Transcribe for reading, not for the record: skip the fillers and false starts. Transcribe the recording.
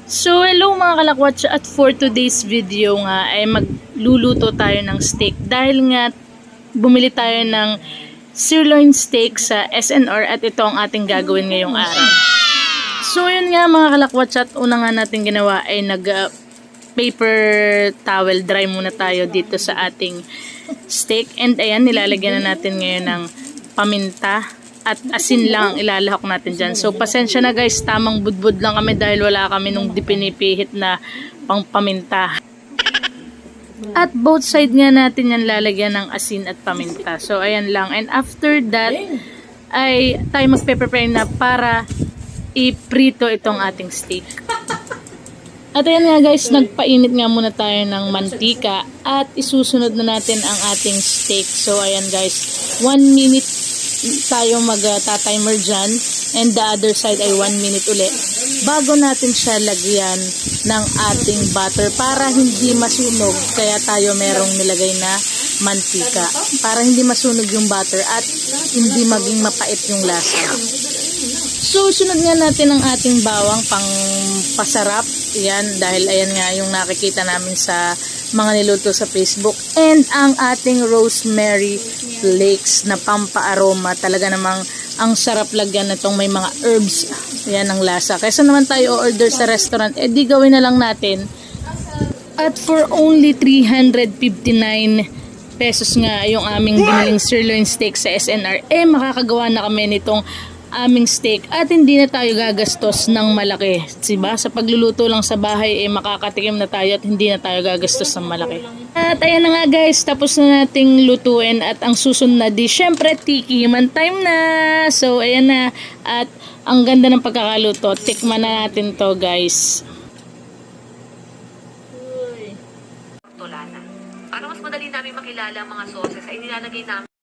So hello mga kalakwatsa, at for today's video nga ay magluluto tayo ng steak dahil nga bumili tayo ng sirloin steak sa SNR at ito ang ating gagawin ngayong araw. So yun nga mga kalakwatsa, at una nga natin ginawa ay paper towel dry muna tayo dito sa ating steak, and ayan, nilalagyan na natin ngayon ng paminta at asin lang ang ilalahok natin dyan. So, pasensya na guys, tamang budbud lang kami dahil wala kami nung pinipihit na pangpaminta. At both side nga natin yan lalagyan ng asin at paminta. So, ayan lang. And after that, ay tayo magpe-prepare na para iprito itong ating steak. At ayan nga guys, nagpainit nga muna tayo ng mantika at isusunod na natin ang ating steak. So, ayan guys, 1 minute tayo mag-timer dyan, and the other side ay 1 minute ulit bago natin siya lagyan ng ating butter para hindi masunog. Kaya tayo merong nilagay na mantika para hindi masunog yung butter at hindi maging mapait yung lasa. So sunod nga natin ang ating bawang pang pasarap. Yan, dahil ayan nga yung nakikita namin sa mga niluto sa Facebook, and ang ating rosemary flakes na pampaaroma. Talaga namang ang sarap lagyan na itong may mga herbs. Yan ang lasa. Kaysa naman tayo order sa restaurant, di gawin na lang natin. At for only 359 pesos nga yung aming biniling sirloin steak sa SNR, makakagawa na kami nitong aming steak at hindi na tayo gagastos ng malaki. Diba? Sa pagluluto lang sa bahay, makakatikim na tayo at hindi na tayo gagastos ng malaki. At ayan na nga guys, tapos na nating lutuin, at ang susunod na di, syempre tikiman time na. So ayan na, at ang ganda ng pagkakaluto. Tikman na natin to guys. Para mas madali namin makilala ang mga sauces ay nilalagay namin